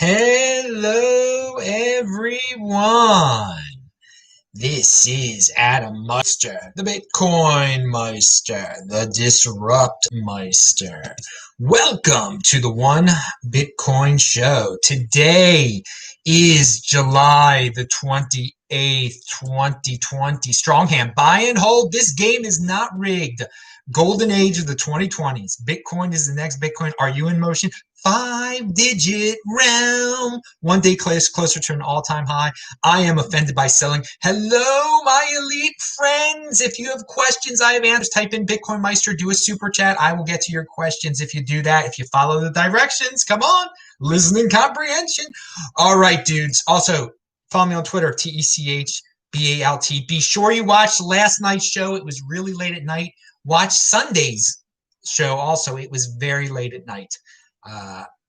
Hello, everyone. This is Adam Meister, the Bitcoin Meister, the Disrupt Meister. Welcome to the One Bitcoin Show. Today is July the 28th, 2020. Stronghand, buy and hold. This game is not rigged. Golden age of the 2020s. Bitcoin is the next Bitcoin. Are you in motion? 5-digit realm. One day closer to an all-time high. I am offended by selling. Hello, my elite friends. If you have questions, I have answers. Type in BitcoinMeister, do a super chat. I will get to your questions if you do that. If you follow the directions, come on. Listening comprehension. All right, dudes. Also, follow me on Twitter, TECHBALT. Be sure you watch last night's show. It was really late at night. Watch Sunday's show also. It was very late at night.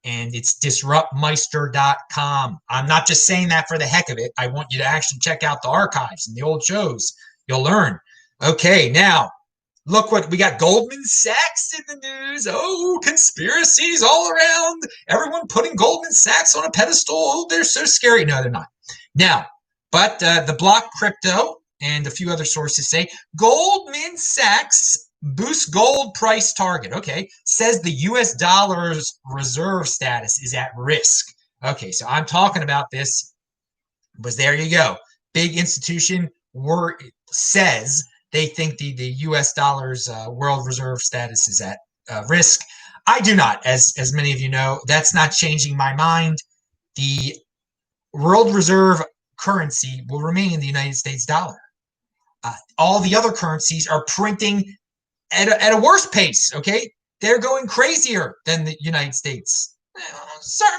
And it's disruptmeister.com. I'm not just saying that for the heck of it. I want you to actually check out the archives and the old shows. You'll learn. Okay, now, look what we got. Goldman Sachs in the news. Oh, conspiracies all around. Everyone putting Goldman Sachs on a pedestal. Oh, they're so scary. No, they're not. Now, but the Block Crypto and a few other sources say Goldman Sachs boosts gold price target. Okay. Says the US dollar's reserve status is at risk. Okay. So I'm talking about this. But there you go. Big institution says they think the US dollar's world reserve status is at risk. I do not. As many of you know, that's not changing my mind. The world reserve currency will remain the United States dollar. All the other currencies are printing at a worse pace, okay? They're going crazier than the United States.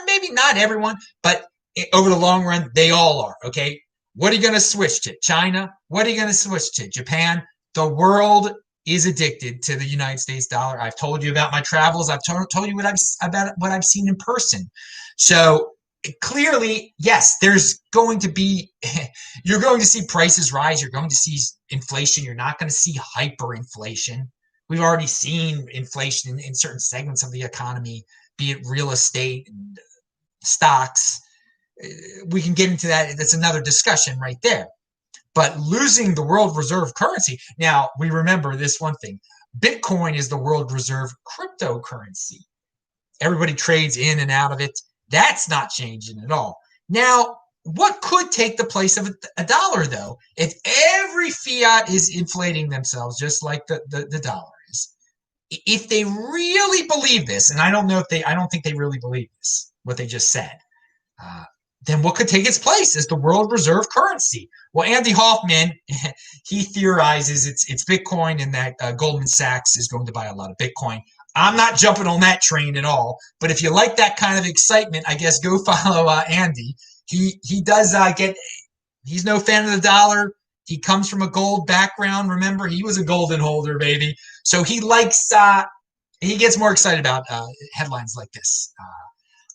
Maybe not everyone, but over the long run, they all are, okay? What are you going to switch to? China? What are you going to switch to? Japan? The world is addicted to the United States dollar. I've told you about my travels. I've told you about what I've seen in person. So clearly, yes, there's going to be, you're going to see prices rise. You're going to see inflation. You're not going to see hyperinflation. We've already seen inflation in certain segments of the economy, be it real estate and stocks. We can get into that. That's another discussion right there. But losing the world reserve currency. Now, we remember this one thing. Bitcoin is the world reserve cryptocurrency. Everybody trades in and out of it. That's not changing at all. Now, what could take the place of a dollar, though, if every fiat is inflating themselves just like the dollar is? If they really believe this, and I don't think they really believe this, what they just said, then what could take its place is the world reserve currency. Well, Andy Hoffman, he theorizes it's Bitcoin and that Goldman Sachs is going to buy a lot of Bitcoin. I'm not jumping on that train at all, but if you like that kind of excitement, I guess go follow Andy. He does he's no fan of the dollar. He comes from a gold background. Remember, he was a golden holder, baby. So he likes, he gets more excited about headlines like this.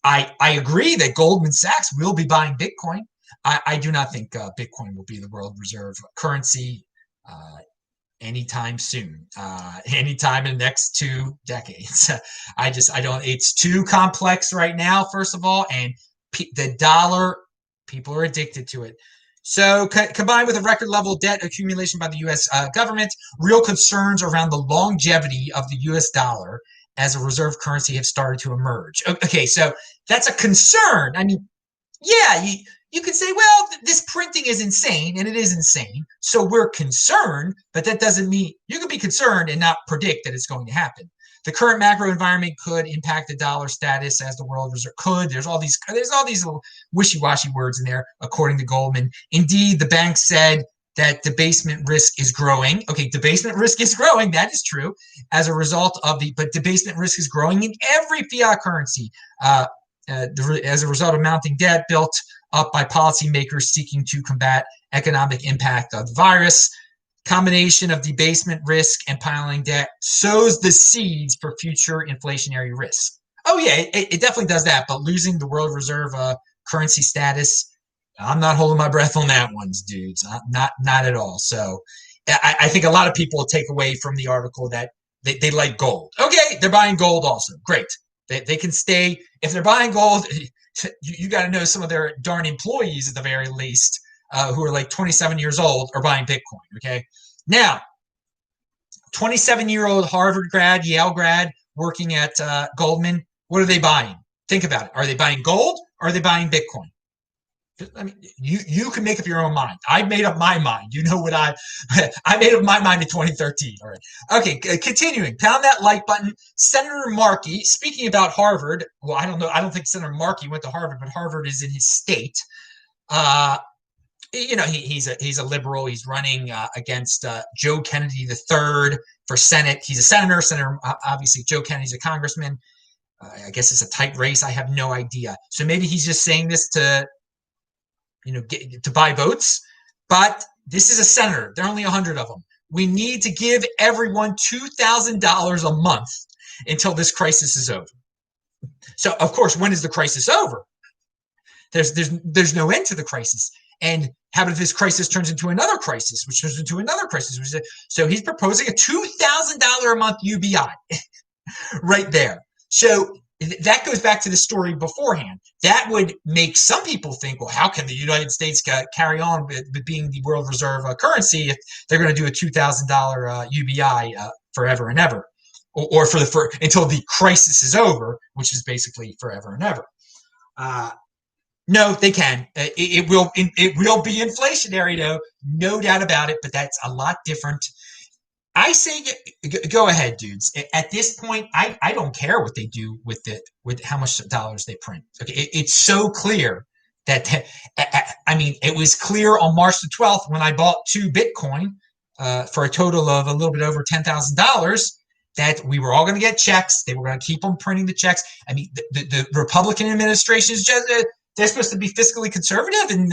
I agree that Goldman Sachs will be buying Bitcoin. I do not think Bitcoin will be the world reserve currency anytime soon, anytime in the next 2 decades. I don't, it's too complex right now, first of all, and the dollar, people are addicted to it. So combined with a record level debt accumulation by the U.S. Government, real concerns around the longevity of the U.S. dollar as a reserve currency have started to emerge. Okay, so that's a concern. I mean, yeah, you could say, well, this printing is insane, and it is insane. So we're concerned, but that doesn't mean you can be concerned and not predict that it's going to happen. The current macro environment could impact the dollar status as the world reserve could. There's all these little wishy-washy words in there, according to Goldman. Indeed, the bank said that debasement risk is growing. Okay, debasement risk is growing. That is true. As a result of but debasement risk is growing in every fiat currency as a result of mounting debt built up by policymakers seeking to combat economic impact of the virus. Combination of debasement risk and piling debt sows the seeds for future inflationary risk. Oh yeah, it definitely does that. But losing the world reserve currency status, I'm not holding my breath on that one, dudes. Not at all. So I think a lot of people will take away from the article that they like gold. Okay, they're buying gold also. Great. They can stay. If they're buying gold, you got to know some of their darn employees at the very least, who are like 27 years old are buying Bitcoin. Okay. Now, 27-year-old Harvard grad, Yale grad, working at Goldman, what are they buying? Think about it. Are they buying gold or are they buying Bitcoin? I mean, you can make up your own mind. I made up my mind. You know what I made up my mind in 2013. All right. Okay, continuing. Pound that like button. Senator Markey, speaking about Harvard, well, I don't know. I don't think Senator Markey went to Harvard, but Harvard is in his state. He's a liberal. He's running against Joe Kennedy III for Senate. He's a senator. Obviously, Joe Kennedy's a congressman. I guess it's a tight race. I have no idea. So maybe he's just saying this to to buy votes. But this is a senator. There are only 100 of them. We need to give everyone $2,000 a month until this crisis is over. So, of course, when is the crisis over? There's no end to the crisis. And how about if this crisis turns into another crisis, which turns into another crisis? So he's proposing a $2,000 a month UBI right there. So that goes back to the story beforehand. That would make some people think, well, how can the United States carry on with being the world reserve currency if they're going to do a $2,000 UBI forever and ever, or until the crisis is over, which is basically forever and ever. No, they can. It will be inflationary, though, no doubt about it. But that's a lot different. I say go ahead, dudes. At this point, I don't care what they do with how much dollars they print. Okay, it's so clear that it was clear on March the 12th when I bought 2 Bitcoin for a total of a little bit over $10,000 that we were all going to get checks. They were going to keep on printing the checks. I mean, the Republican administration is just they're supposed to be fiscally conservative, and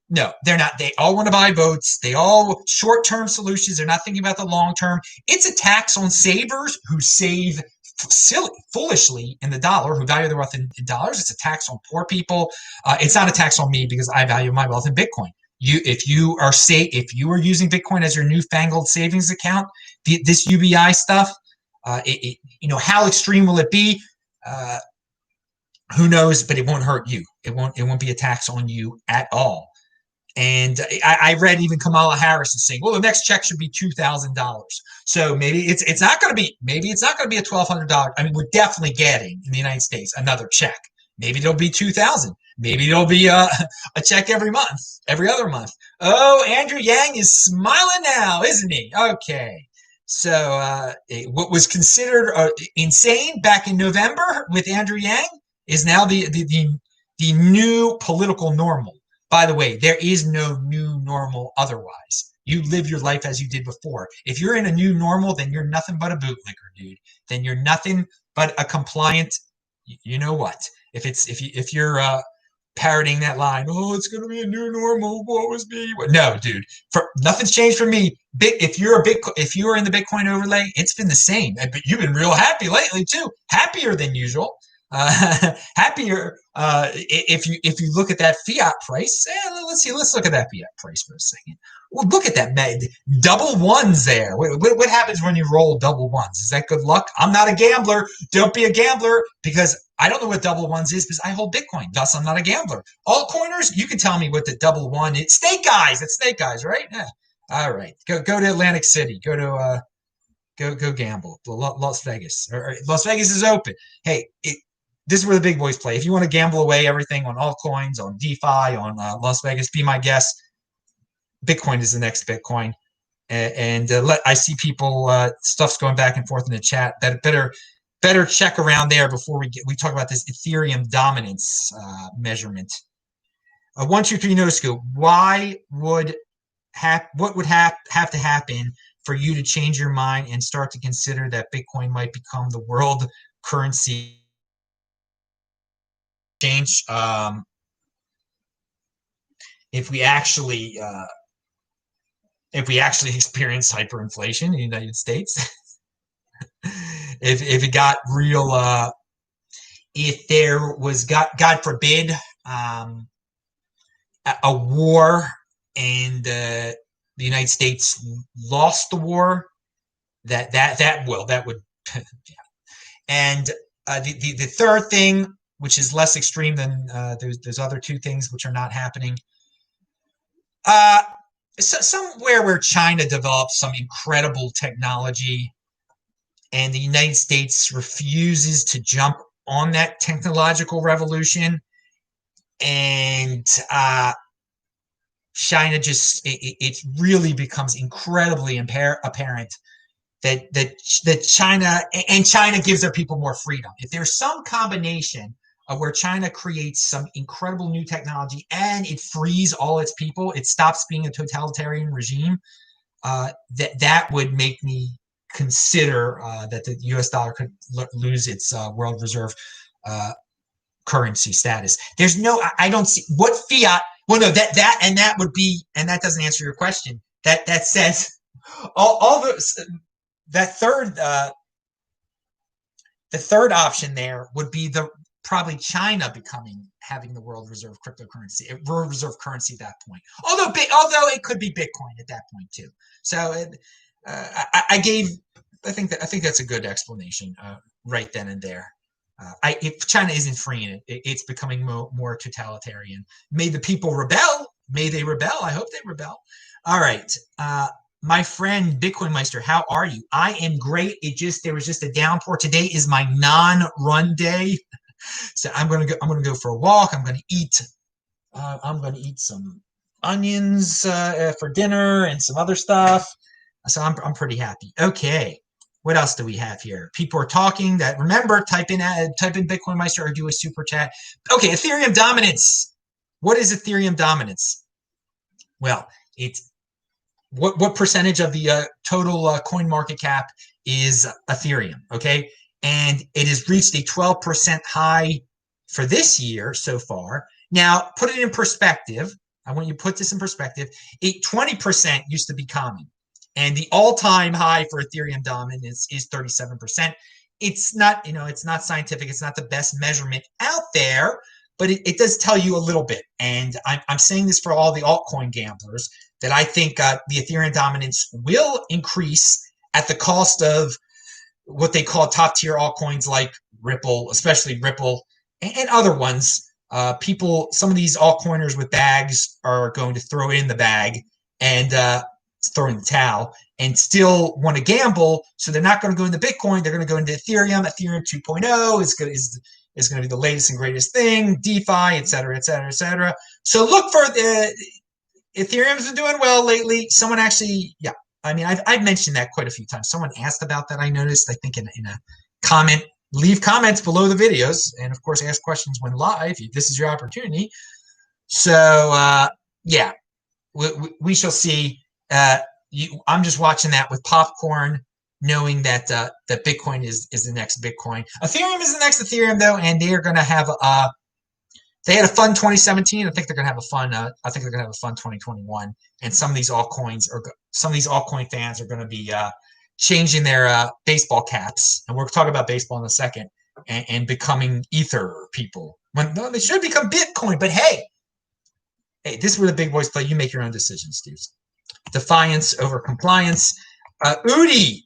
no, they're not. They all want to buy votes. They all short-term solutions. They're not thinking about the long-term. It's a tax on savers who save foolishly in the dollar, who value their wealth in dollars. It's a tax on poor people. It's not a tax on me because I value my wealth in Bitcoin. If you are using Bitcoin as your newfangled savings account, this UBI stuff, how extreme will it be? Who knows? But it won't hurt you. It won't be a tax on you at all. And I read even Kamala Harris is saying, well, the next check should be $2,000. So maybe it's not going to be a $1,200. I mean, we're definitely getting in the United States another check. Maybe it'll be $2,000. Maybe it'll be a check every month, every other month. Oh, Andrew Yang is smiling now, isn't he? Okay. So what was considered insane back in November with Andrew Yang is now the new political normal. By the way, there is no new normal otherwise. You live your life as you did before. If you're in a new normal, then you're nothing but a bootlicker, dude. Then you're nothing but a compliant. You know what? If you're parroting that line, oh, it's gonna be a new normal. What was me? No, dude. Nothing's changed for me. If you're in the Bitcoin overlay, it's been the same. But you've been real happy lately too. Happier than usual. Happier if you look at that fiat price. Let's look at that fiat price for a second. Well, look at that, double ones there. What happens when you roll double ones? Is that good luck? I'm not a gambler. Don't be a gambler, because I don't know what double ones is, because I hold Bitcoin. Thus, I'm not a gambler. Altcoiners, you can tell me what the double one is. Snake guys, it's snake guys, right? Yeah. All right, go to Atlantic City. Go to go gamble. Las Vegas. Las Vegas is open. Hey, this is where the big boys play. If you want to gamble away everything on altcoins, on DeFi, on Las Vegas, be my guest. Bitcoin is the next Bitcoin. I see people, stuff's going back and forth in the chat. Better check around there before we talk about this Ethereum dominance measurement. 1, 2, 3 no scope. What would have to happen for you to change your mind and start to consider that Bitcoin might become the world currency? Change if we actually experience hyperinflation in the United States, if it got real, if there was God forbid a war and the United States lost the war, that would yeah. And the third thing which is less extreme than those other two things, which are not happening. Somewhere where China developed some incredible technology and the United States refuses to jump on that technological revolution, and China just it really becomes incredibly apparent that China gives their people more freedom. If there's some combination of where China creates some incredible new technology and it frees all its people, it stops being a totalitarian regime, that would make me consider that the U.S. dollar could lose its world reserve currency status. There's no, I don't see what fiat. Well, no, that would be, and that doesn't answer your question. That says all those. That the third option there would be probably China having the world reserve cryptocurrency, world reserve currency at that point. Although it could be Bitcoin at that point too. So I think that's a good explanation right then and there. If China isn't freeing it, it's becoming more totalitarian. May the people rebel. May they rebel. I hope they rebel. All right. My friend BitcoinMeister, how are you? I am great. There was just a downpour. Today is my non-run day. So I'm gonna go for a walk. I'm gonna eat some onions for dinner and some other stuff. So I'm pretty happy. Okay. What else do we have here? People are talking. That remember, type in BitcoinMeister or do a super chat. Okay, Ethereum Dominance. What is Ethereum Dominance? Well, it's what percentage of the total coin market cap is Ethereum? Okay, and it has reached a 12% high for this year so far. Now, put it in perspective. I want you to put this in perspective. 20% used to be common. And the all-time high for Ethereum Dominance is 37%. It's not, it's not scientific. It's not the best measurement out there, but it does tell you a little bit. And I'm saying this for all the altcoin gamblers, that I think the Ethereum Dominance will increase at the cost of what they call top-tier altcoins like Ripple, especially Ripple, and other ones. Some of these altcoiners with bags are going to throw it in the bag and throw in the towel and still want to gamble. So they're not going to go into Bitcoin. They're going to go into Ethereum. Ethereum 2.0 is going to be the latest and greatest thing, DeFi, et cetera, et cetera, et cetera. So look for Ethereum's been doing well lately. Someone actually, yeah, I mean, I've mentioned that quite a few times. Someone asked about that, I noticed, I think in a comment. Leave comments below the videos, and of course, ask questions when live. This is your opportunity. So, yeah, we shall see. I'm just watching that with popcorn, knowing that that Bitcoin is the next Bitcoin. Ethereum is the next Ethereum, though, and they are going to have they had a fun 2017. I think they're going to have a fun. I think they're going to have a fun 2021. And some of these altcoin fans are going to be changing their baseball caps, and we'll talk about baseball in a second, and becoming Ether people. No, they should become Bitcoin. But hey, this is where the big boys play. You make your own decisions, dudes. Defiance over compliance. Udi.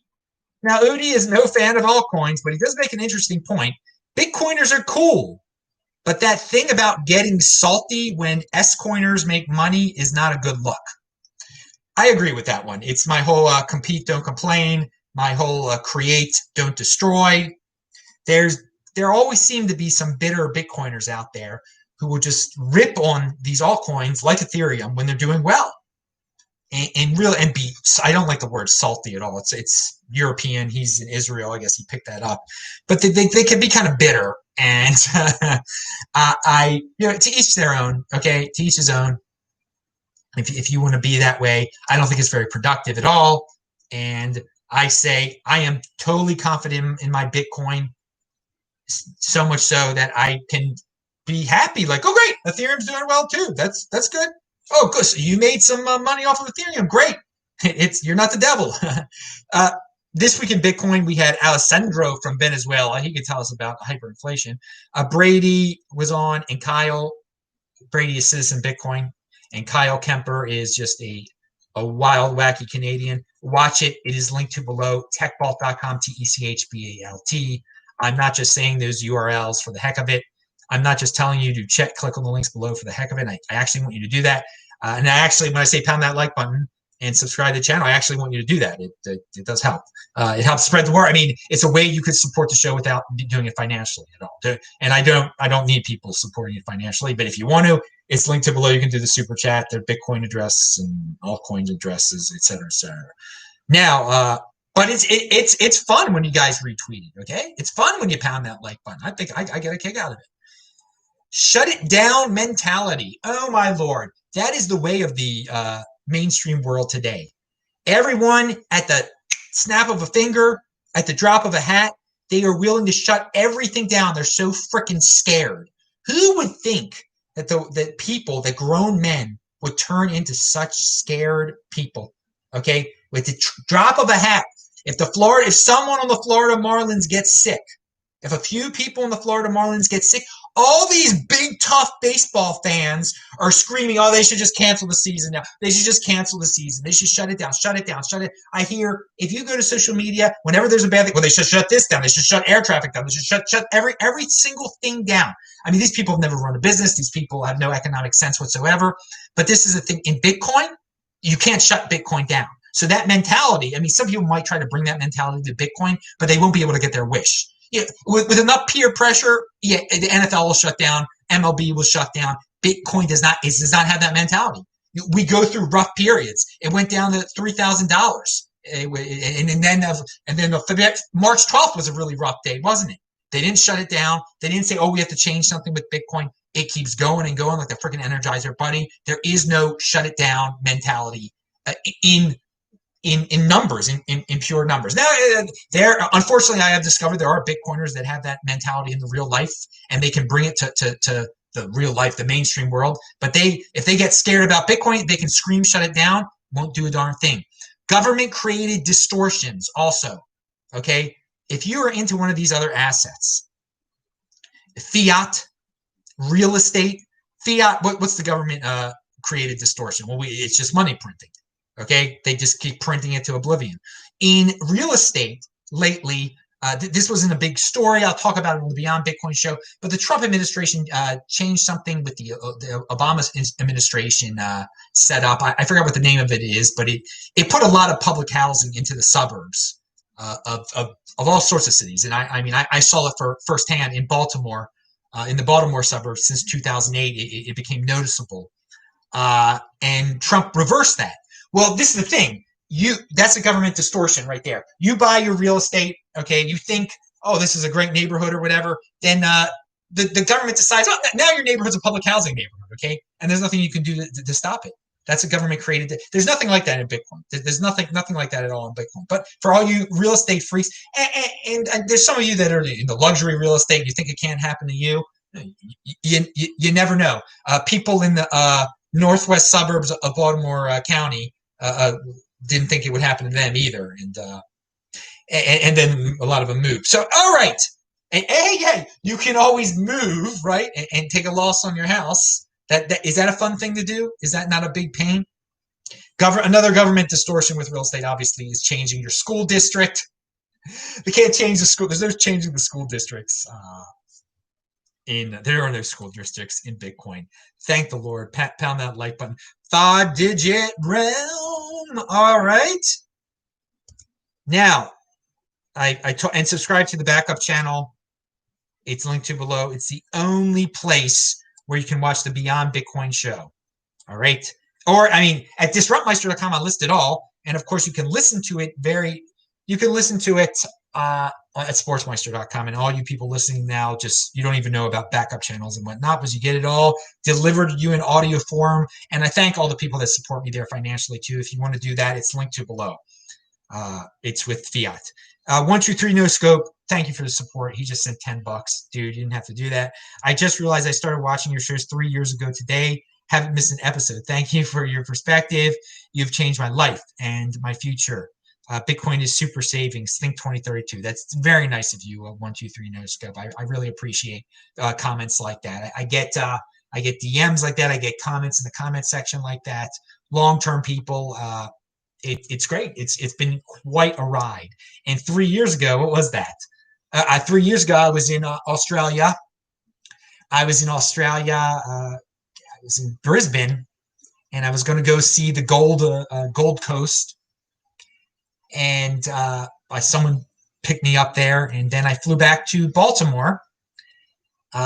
Now, Udi is no fan of altcoins, but he does make an interesting point. Bitcoiners are cool, but that thing about getting salty when S-coiners make money is not a good look. I agree with that one. It's my whole compete, don't complain. My whole create, don't destroy. There always seem to be some bitter Bitcoiners out there who will just rip on these altcoins like Ethereum when they're doing well. And be, I don't like the word salty at all. It's European. He's in Israel. I guess he picked that up. But they can be kind of bitter. And to each their own. Okay, to each his own. If you want to be that way, I don't think it's very productive at all. And I say I am totally confident in my Bitcoin, so much so that I can be happy. Like, oh great, Ethereum's doing well too. That's good. Oh, good. So you made some money off of Ethereum. Great. You're not the devil. This week in Bitcoin, we had Alessandro from Venezuela. He could tell us about hyperinflation. Brady was on, and Kyle. Brady is Citizen Bitcoin, and Kyle Kemper is just a wild, wacky Canadian. Watch it. It is linked to below, techbalt.com, TECHBALT. I'm not just saying those URLs for the heck of it. I'm not just telling you to click on the links below for the heck of it. I actually want you to do that. And I actually, when I say pound that like button and subscribe to the channel, I actually want you to do that. It does help. It helps spread the word. I mean, it's a way you could support the show without doing it financially at all. And I don't need people supporting it financially, but if you want to, it's linked to below. You can do the super chat, their Bitcoin address and altcoins addresses, et cetera, et cetera. Now, but it's fun when you guys retweet it. Okay, it's fun when you pound that like button. I think I get a kick out of it. Shut it down mentality. Oh my Lord, that is the way of the mainstream world today. Everyone at the snap of a finger, at the drop of a hat, they are willing to shut everything down. They're so freaking scared. Who would think that people, that grown men, would turn into such scared people? Okay, with the drop of a hat. If someone on the Florida Marlins gets sick, if a few people in the Florida Marlins get sick, all these big, tough baseball fans are screaming, oh, they should just cancel the season now. They should just cancel the season. They should shut it down, shut it down, shut it. I hear, if you go to social media, whenever there's a bad thing, well, they should shut this down. They should shut air traffic down. They should shut every single thing down. I mean, these people have never run a business. These people have no economic sense whatsoever. But this is the thing. In Bitcoin, you can't shut Bitcoin down. So that mentality, I mean, some people might try to bring that mentality to Bitcoin, but they won't be able to get their wish. Yeah, with enough peer pressure, yeah, the NFL will shut down, MLB will shut down. Bitcoin does not have that mentality. We go through rough periods. It went down to $3,000, and then March 12th was a really rough day, wasn't it? They didn't shut it down. They didn't say, oh, we have to change something with Bitcoin. It keeps going and going like the freaking Energizer Bunny. There is no shut it down mentality in numbers, in pure numbers. Now, unfortunately, I have discovered there are Bitcoiners that have that mentality in the real life, and they can bring it to the real life, the mainstream world. But if they get scared about Bitcoin, they can scream, shut it down, won't do a darn thing. Government-created distortions also, okay? If you are into one of these other assets, fiat, real estate, fiat, what's the government created distortion? Well, it's just money printing. Okay, they just keep printing it to oblivion. In real estate lately, this wasn't a big story. I'll talk about it on the Beyond Bitcoin show. But the Trump administration changed something with the Obama administration set up. I forgot what the name of it is, but it put a lot of public housing into the suburbs of all sorts of cities. And I mean, I saw it firsthand in Baltimore, in the Baltimore suburbs since 2008. It became noticeable, and Trump reversed that. Well, this is the thing. That's a government distortion right there. You buy your real estate, okay, you think, oh, this is a great neighborhood or whatever, then the government decides, oh, now your neighborhood's a public housing neighborhood, okay? And there's nothing you can do to stop it. That's a government created. There's nothing like that in Bitcoin. There's nothing like that at all in Bitcoin. But for all you real estate freaks, and there's some of you that are in the luxury real estate, you think it can't happen to you. You never know. People in the northwest suburbs of Baltimore County didn't think it would happen to them either, and then a lot of them moved. So, all right, and hey, you can always move, right, and take a loss on your house. Is that a fun thing to do? Is that not a big pain? Another government distortion with real estate, obviously, is changing your school district. They can't change the school. There's no changing the school districts. There are no school districts in Bitcoin. Thank the Lord. Pound that like button. 5-digit realm. All right. Now, and subscribe to the backup channel. It's linked to below. It's the only place where you can watch the Beyond Bitcoin show. All right. Or, I mean, at disruptmeister.com, I list it all. And of course, you can listen to it at sportsmeister.com. And all you people listening now, you don't even know about backup channels and whatnot, because you get it all delivered to you in audio form. And I thank all the people that support me there financially too. If you want to do that, it's linked to below. It's with Fiat. 123 No Scope, thank you for the support. He just sent $10. Dude, you didn't have to do that. I just realized I started watching your shows 3 years ago today. Haven't missed an episode. Thank you for your perspective. You've changed my life and my future. Bitcoin is super savings. Think 2032. That's very nice of you. 123 No Scope. I really appreciate comments like that. I get DMs like that. I get comments in the comment section like that. Long-term people. It's great. It's been quite a ride. And 3 years ago, what was that? 3 years ago, I was in Australia I was in Australia. I was in Brisbane, and I was going to go see the Gold Coast, and someone picked me up there, and then I flew back to Baltimore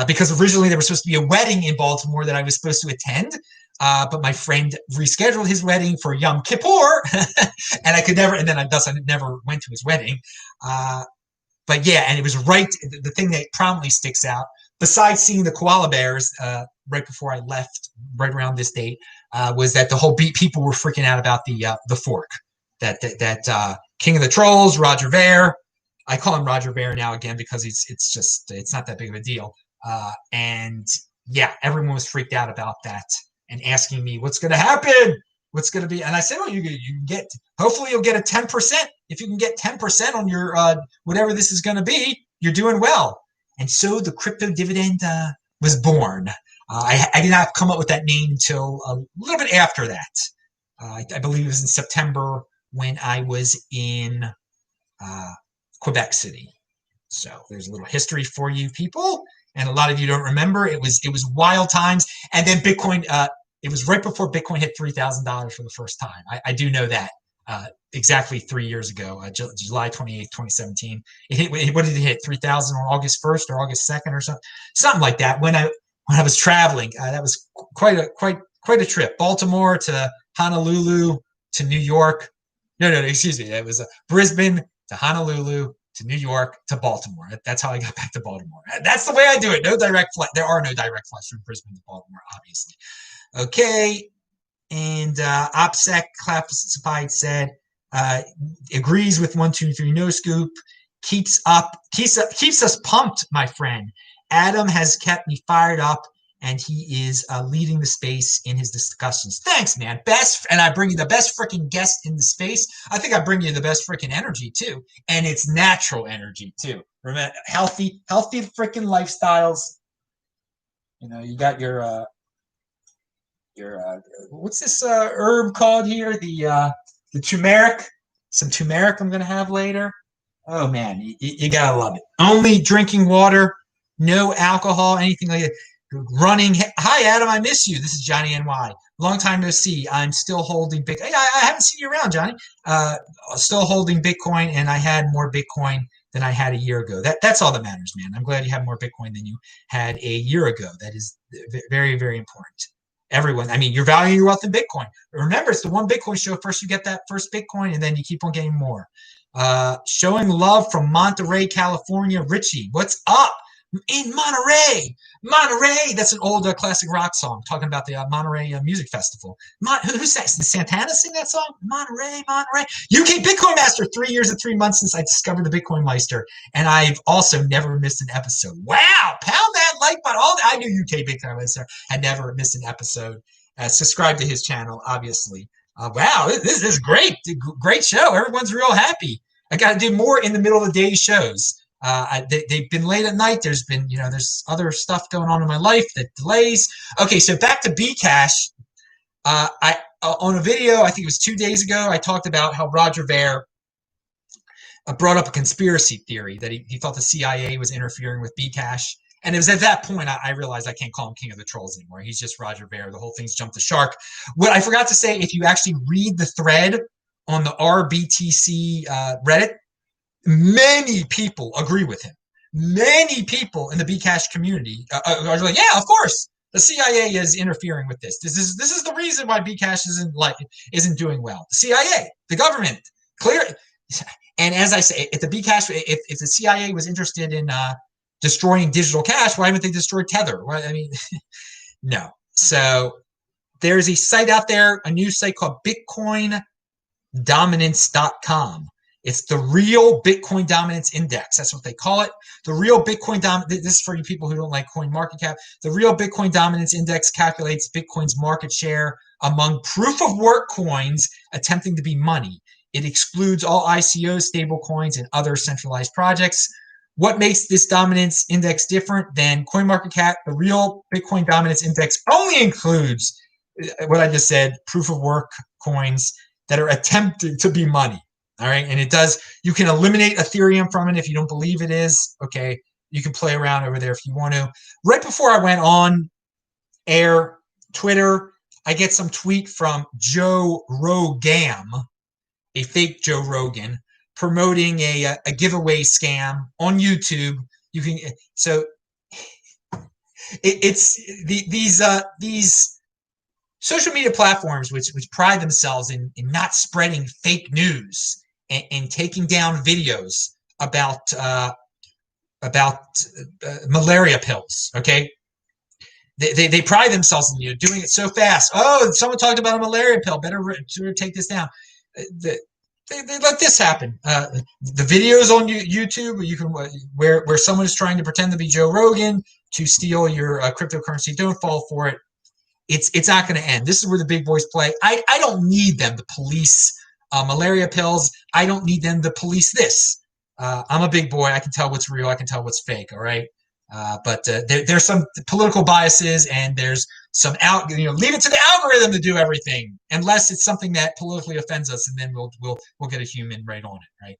because originally there was supposed to be a wedding in Baltimore that I was supposed to attend, but my friend rescheduled his wedding for Yom Kippur, and I could never, and then I never went to his wedding. But yeah, and it was right, the thing that prominently sticks out, besides seeing the koala bears right before I left, right around this date, was that the whole people were freaking out about the fork. That King of the Trolls, Roger Ver, I call him Roger Ver now again because it's not that big of a deal. And yeah, everyone was freaked out about that and asking me what's going to happen, what's going to be. And I said, well, you can get, hopefully you'll get a 10%. If you can get 10% on your whatever this is going to be, you're doing well. And so the crypto dividend was born. I did not come up with that name until a little bit after that. I believe it was in September when I was in Quebec City. So there's a little history for you people, and a lot of you don't remember. It was wild times, and then Bitcoin. It was right before Bitcoin hit $3,000 for the first time. I do know that exactly 3 years ago, July 28th, 2017. It hit. What did it hit? 3,000 on August 1st or August 2nd or something like that. When I was traveling, that was quite a trip. Baltimore to Honolulu to New York. No, excuse me. It was Brisbane to Honolulu to New York to Baltimore. That's how I got back to Baltimore. That's the way I do it. No direct flight. There are no direct flights from Brisbane to Baltimore, obviously. Okay. And OPSEC Classified said, agrees with 123 No Scoop, keeps us pumped, my friend. Adam has kept me fired up, and he is leading the space in his discussions. Thanks, man. And I bring you the best freaking guest in the space. I think I bring you the best freaking energy too, and it's natural energy too. Remember, healthy freaking lifestyles. You know, you got your what's this herb called here? The turmeric. Some turmeric I'm gonna have later. Oh man, you gotta love it. Only drinking water, no alcohol, anything like that. Running. Hi, Adam. I miss you. This is Johnny NY. Long time no see. I'm still holding Bitcoin. I haven't seen you around, Johnny. Still holding Bitcoin, and I had more Bitcoin than I had a year ago. That's all that matters, man. I'm glad you have more Bitcoin than you had a year ago. That is very, very important. Everyone, I mean, you're valuing your wealth in Bitcoin. Remember, it's the one Bitcoin show. First, you get that first Bitcoin, and then you keep on getting more. Showing love from Monterey, California. Richie, what's up? In Monterey, that's an old classic rock song talking about the Monterey Music Festival. Who sang? Did Santana sing that song? Monterey. UK BitcoinMeister, 3 years and 3 months since I discovered the BitcoinMeister, and I've also never missed an episode. Wow, pound that like button. I knew UK BitcoinMeister had never missed an episode. Subscribe to his channel, obviously. Wow, this is great. Great show. Everyone's real happy. I got to do more in the middle of the day shows. They've been late at night. There's been, there's other stuff going on in my life that delays. Okay, so back to Bcash. I on a video, I think it was 2 days ago, I talked about how Roger Ver brought up a conspiracy theory that he thought the CIA was interfering with Bcash. And it was at that point I realized I can't call him King of the Trolls anymore. He's just Roger Ver. The whole thing's jumped the shark. What I forgot to say, if you actually read the thread on the RBTC Reddit, many people agree with him. Many people in the Bcash community are like, yeah, of course, the CIA is interfering with this. This is the reason why Bcash isn't doing well. The CIA, the government, clear. And as I say, if the Bcash, if the CIA was interested in destroying digital cash, why haven't they destroyed Tether? Why, I mean, no. So there's a site out there, a news site called BitcoinDominance.com. It's the real Bitcoin Dominance Index. That's what they call it. The real Bitcoin Dominance. This is for you people who don't like coin market cap. The real Bitcoin Dominance Index calculates Bitcoin's market share among proof of work coins attempting to be money. It excludes all ICOs, stable coins, and other centralized projects. What makes this dominance index different than CoinMarketCap? The real Bitcoin Dominance Index only includes what I just said, proof of work coins that are attempted to be money. All right. And it does, you can eliminate Ethereum from it if you don't believe it is. Okay. You can play around over there if you want to. Right before I went on air, Twitter, I get some tweet from Joe Rogan, a fake Joe Rogan, promoting a giveaway scam on YouTube. You can it's these social media platforms which pride themselves in not spreading fake news and taking down videos about malaria pills. Okay, they pride themselves in doing it so fast. Oh, someone talked about a malaria pill. Better take this down. They let this happen. The videos on YouTube, you can where someone is trying to pretend to be Joe Rogan to steal your cryptocurrency. Don't fall for it. It's not going to end. This is where the big boys play. I don't need them to police malaria pills. I don't need them to police this. I'm a big boy. I can tell what's real. I can tell what's fake. All right. But there's some political biases, and there's some leave it to the algorithm to do everything, unless it's something that politically offends us, and then we'll get a human right on it, right?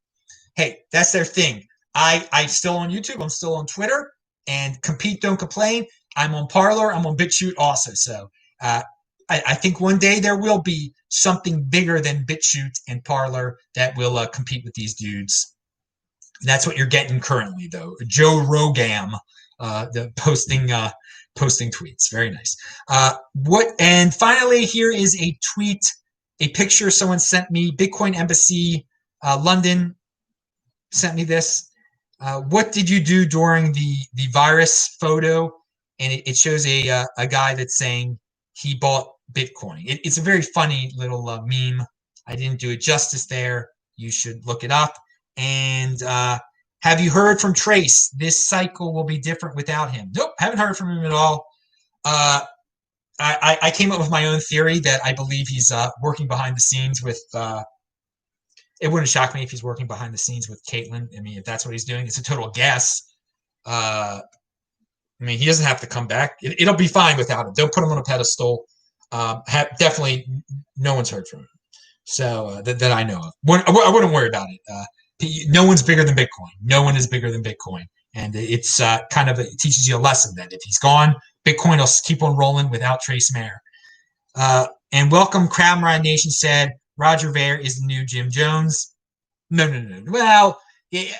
Hey, that's their thing. I'm still on YouTube. I'm still on Twitter, and compete, don't complain. I'm on Parler. I'm on BitChute also. So I think one day there will be something bigger than BitChute and Parler that will compete with these dudes. And that's what you're getting currently, though. Joe Rogan, the posting tweets. Very nice. And finally, here is a tweet, a picture someone sent me. Bitcoin Embassy, London, sent me this. What did you do during the virus photo? And it shows a guy that's saying he bought Bitcoin. It's a very funny little meme. I didn't do it justice there. You should look it up. And have you heard from Trace? This cycle will be different without him. Nope, haven't heard from him at all. I came up with my own theory that I believe he's working behind the scenes with. It wouldn't shock me if he's working behind the scenes with Caitlin. I mean, if that's what he's doing, it's a total guess. I mean, he doesn't have to come back. It'll be fine without him. Don't put him on a pedestal. Definitely, no one's heard from him. So that I know of. I wouldn't worry about it. No one's bigger than Bitcoin. No one is bigger than Bitcoin. And it's it teaches you a lesson that if he's gone, Bitcoin will keep on rolling without Trace Mayer. And welcome, Crowd Nation said, Roger Ver is the new Jim Jones. No. Well, yeah,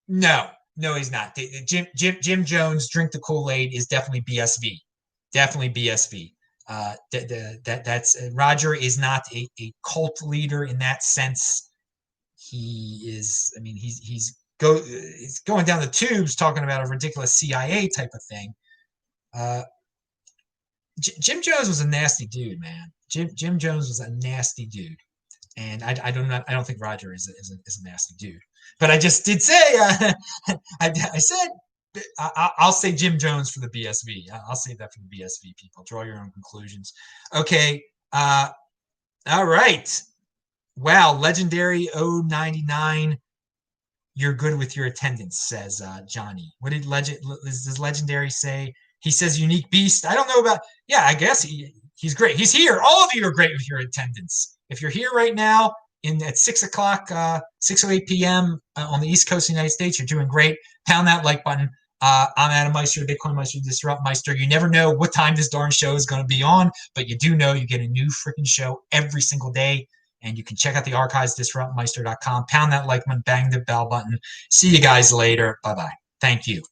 no, he's not. Jim Jones, drink the Kool-Aid, is definitely BSV. Definitely BSV. That's Roger is not a cult leader in that sense. He is. I mean, he's going down the tubes talking about a ridiculous CIA type of thing. Jim Jones was a nasty dude, man. Jim Jones was a nasty dude, and I don't think Roger is a nasty dude. But I just did say I said I'll say Jim Jones for the BSV. I'll say that for the BSV people. Draw your own conclusions. Okay. All right. Wow, legendary 099. You're good with your attendance, says Johnny. What does legendary say? He says unique beast. I don't know about. Yeah, I guess he's great. He's here. All of you are great with your attendance. If you're here right now at 6 o'clock, 6:08 p.m. On the East Coast of the United States, you're doing great. Pound that like button. I'm Adam Meister, the BitcoinMeister, Disrupt Meister. You never know what time this darn show is going to be on, but you do know you get a new freaking show every single day. And you can check out the archives, disruptmeister.com. Pound that like button, bang the bell button. See you guys later. Bye-bye. Thank you.